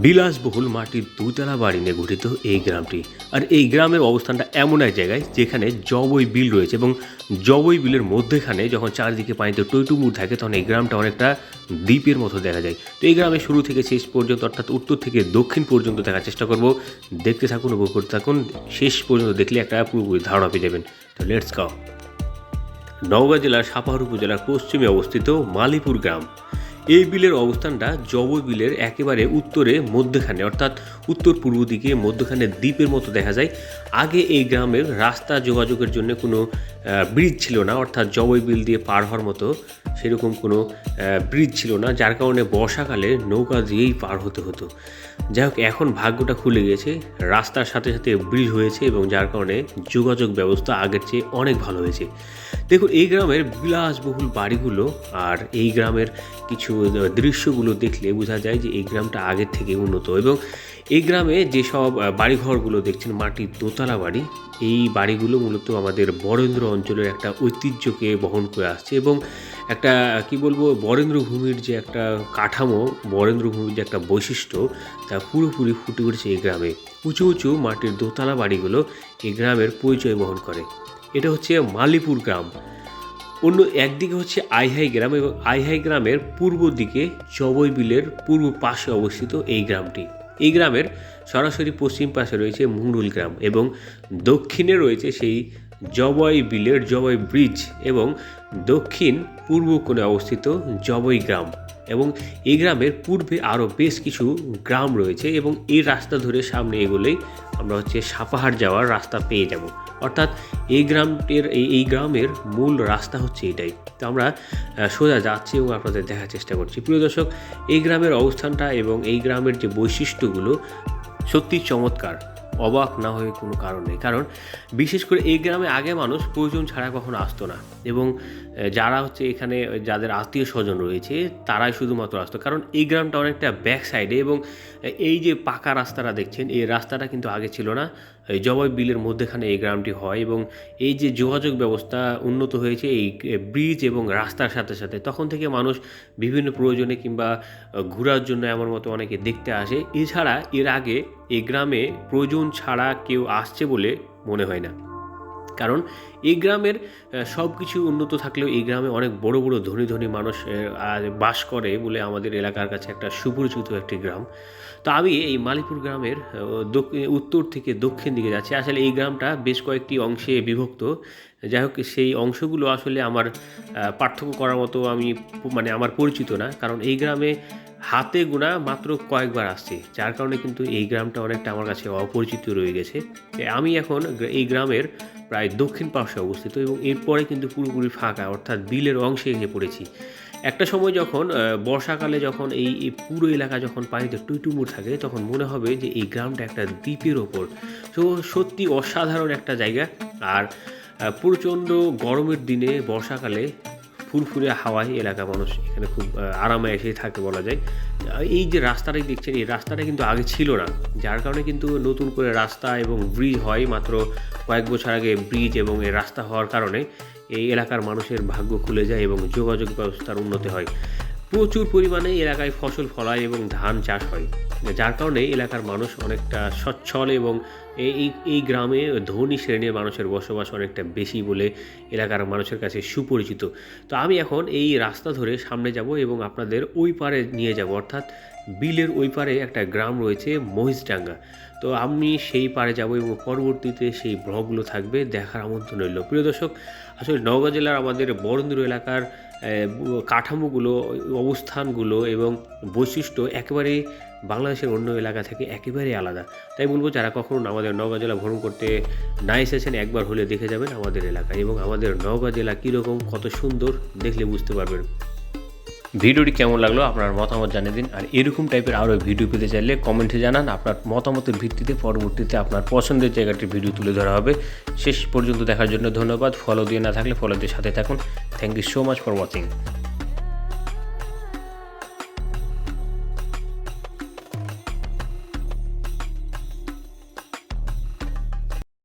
বিলাসবহুল মাটির দুতলা বাড়ি নিয়ে গঠিত এই গ্রামটি। আর এই গ্রামের অবস্থানটা এমন এক জায়গায় যেখানে জবই বিল রয়েছে এবং জবই বিলের মধ্যেখানে যখন চারিদিকে পানিতে টইটুমুর থাকে তখন এই গ্রামটা অনেকটা দ্বীপের মতো দেখা যায়। তো এই গ্রামে শুরু থেকে শেষ পর্যন্ত অর্থাৎ উত্তর থেকে দক্ষিণ পর্যন্ত দেখার চেষ্টা করব। দেখতে থাকুন, উপভোগ করতে থাকুন, শেষ পর্যন্ত দেখলে একটা পুরোপুরি ধারণা পেয়ে যাবেন। তো লেটস গো। নওগাঁ জেলার সাপাহার উপজেলার পশ্চিমে অবস্থিত মালিপুর গ্রাম। এই বিলের অবস্থানটা জবই বিলের একেবারে উত্তরে মধ্যখানে, অর্থাৎ উত্তর পূর্ব দিকে মধ্যখানে দ্বীপের মতো দেখা যায়। আগে এই গ্রামের রাস্তা যোগাযোগের জন্য কোনো ব্রিজ ছিল না, অর্থাৎ জবই বিল দিয়ে পার হওয়ার মতো সেরকম কোনো ব্রিজ ছিল না, যার কারণে বর্ষাকালে নৌকা দিয়েই পার হতে হতো। যাই হোক, এখন ভাগ্যটা খুলে গেছে, রাস্তার সাথে সাথে ব্রিজ হয়েছে এবং যার কারণে যোগাযোগ ব্যবস্থা আগের চেয়ে অনেক ভালো হয়েছে। দেখুন, এই গ্রামের বিলাসবহুল বাড়িগুলো আর এই গ্রামের কিছু দৃশ্যগুলো দেখলে বোঝা যায় যে এই গ্রামটা আগের থেকে উন্নত। এবং এই গ্রামে যেসব বাড়িঘরগুলো দেখছেন মাটির দোতলা বাড়ি, এই বাড়িগুলো মূলত আমাদের বরেন্দ্র অঞ্চলের একটা ঐতিহ্যকে বহন করে আসছে এবং একটা কি বলবো, বরেন্দ্র ভূমির যে একটা কাঠামো, বরেন্দ্র ভূমির যে একটা বৈশিষ্ট্য, তা পুরোপুরি ফুটে উঠেছে এই গ্রামে। উঁচু উঁচু মাটির দোতলা বাড়িগুলো এই গ্রামের পরিচয় বহন করে। এটা হচ্ছে মালিপুর গ্রাম। অন্য একদিকে হচ্ছে আইহাই গ্রাম এবং আইহাই গ্রামের পূর্ব দিকে জবই বিলের পূর্ব পাশে অবস্থিত এই গ্রামটি। এই গ্রামের সরাসরি পশ্চিম পাশে রয়েছে মুংরুল গ্রাম এবং দক্ষিণে রয়েছে সেই জবই বিলের জবই ব্রিজ এবং দক্ষিণ পূর্ব কোণে অবস্থিত জবই গ্রাম। এবং এই গ্রামের পূর্বে আরও বেশ কিছু গ্রাম রয়েছে এবং এই রাস্তা ধরে সামনে এগোলেই আমরা হচ্ছে সাপাহার যাওয়ার রাস্তা পেয়ে যাব। অর্থাৎ এই গ্রামের মূল রাস্তা হচ্ছে এটাই। তো আমরা সোজা যাচ্ছি এবং আপনাদের দেখার চেষ্টা করছি। প্রিয় দর্শক, এই গ্রামের অবস্থানটা এবং এই গ্রামের যে বৈশিষ্ট্যগুলো সত্যি চমৎকার, অবাক না হয়ে কোনো কারণ নেই। কারণ বিশেষ করে এই গ্রামে আগে মানুষ প্রয়োজন ছাড়া কখনো আসতো না এবং যারা হচ্ছে এখানে যাদের আত্মীয় স্বজন রয়েছে তারাই শুধুমাত্র আসতো। কারণ এই গ্রামটা অনেকটা ব্যাক সাইডে এবং এই যে পাকা রাস্তাটা দেখছেন, এই রাস্তাটা কিন্তু আগে ছিল না। এই জবই বিলের মধ্যেখানে এই গ্রামটি হয় এবং এই যে যোগাযোগ ব্যবস্থা উন্নত হয়েছে এই ব্রিজ এবং রাস্তার সাথে সাথে, তখন থেকে মানুষ বিভিন্ন প্রয়োজনে কিংবা ঘোরার জন্য এমন মতো অনেকে দেখতে আসে। এছাড়া এর আগে এই গ্রামে প্রয়োজন ছাড়া কেউ আসছে বলে মনে হয় না। কারণ এই গ্রামের সব কিছু উন্নত থাকলেও এই গ্রামে অনেক বড় বড় ধনী ধনী মানুষ বাস করে বলে আমাদের এলাকার কাছে একটা সুপরিচিত একটি গ্রাম। তো আমি এই মালিপুর গ্রামের উত্তর থেকে দক্ষিণ দিকে যাচ্ছি। আসলে এই গ্রামটা বেশ কয়েকটি অংশে বিভক্ত। যাই হোক, সেই অংশগুলো আসলে আমার পার্থক্য করার মতো আমার পরিচিত না। কারণ এই গ্রামে হাতে গোনা মাত্র কয়েকবার আসছি, যার কারণে কিন্তু এই গ্রামটা অনেকটা আমার কাছে অপরিচিত রয়ে গেছে। আমি এখন এই গ্রামের প্রায় দক্ষিণ পাশে অবস্থিত এবং এরপরে কিন্তু পুরোপুরি ফাঁকা, অর্থাৎ বিলের অংশে এসে পড়েছি। একটা সময় যখন বর্ষাকালে যখন এই পুরো এলাকা যখন পানিতে টুইটুমুর থাকে, তখন মনে হবে যে এই গ্রামটা একটা দ্বীপের ওপর। তো সত্যি অসাধারণ একটা জায়গা। আর প্রচণ্ড গরমের দিনে বর্ষাকালে ফুরফুরে হাওয়ায় এলাকা মানুষ এখানে খুব আরামে এসেই থাকে বলা যায়। এই যে রাস্তাটাই দেখছেন, এই রাস্তাটা কিন্তু আগে ছিল না, যার কারণে কিন্তু নতুন করে রাস্তা এবং ব্রিজ হয় মাত্র কয়েক বছর আগে। ব্রিজ এবং এই রাস্তা হওয়ার কারণে এই এলাকার মানুষের ভাগ্য খুলে যায় এবং যোগাযোগ ব্যবস্থার উন্নতি হয়। প্রচুর পরিমাণে এলাকায় ফসল ফলায় এবং ধান চাষ হয়, যার কারণে এলাকার মানুষ অনেকটা সচ্ছল এবং এই গ্রামে ধনী শ্রেণীর মানুষের বসবাস অনেকটা বেশি বলে এলাকার মানুষের কাছে সুপরিচিত। তো আমি এখন এই রাস্তা ধরে সামনে যাব এবং আপনাদের ওই পারে নিয়ে যাব, অর্থাৎ বিলের ওই পারে একটা গ্রাম রয়েছে মহিষডাঙ্গা। তো আমি সেই পারে যাব এবং পরবর্তীতে সেই ব্লগগুলো থাকবে, দেখার আমন্ত্রণ রইল। প্রিয় দর্শক, আসলে নওগাঁ জেলার আমাদের বরেন্দ্র এলাকার কাঠামোগুলো, অবস্থানগুলো এবং বৈশিষ্ট্য একেবারে বাংলাদেশের অন্য এলাকা থেকে একেবারেই আলাদা। তাই বলবো, যারা কখনো আমাদের নওগাঁ জেলা ভ্রমণ করতে না এসেছেন, একবার হলে দেখে যাবেন আমাদের এলাকায় এবং আমাদের নওগাঁ জেলা কীরকম, কত সুন্দর, দেখলে বুঝতে পারবেন। ভিডিওটি কেমন লাগলো আপনার মতামত জানিয়ে দিন। আর এরকম টাইপের আরও ভিডিও পেতে চাইলে কমেন্টে জানান। আপনার মতামতের ভিত্তিতে পরবর্তীতে আপনার পছন্দের জায়গাটির ভিডিও তুলে ধরা হবে। শেষ পর্যন্ত দেখার জন্য ধন্যবাদ। ফলো দিয়ে না থাকলে ফলো দিয়ে সাথে থাকুন। Thank you so much for watching.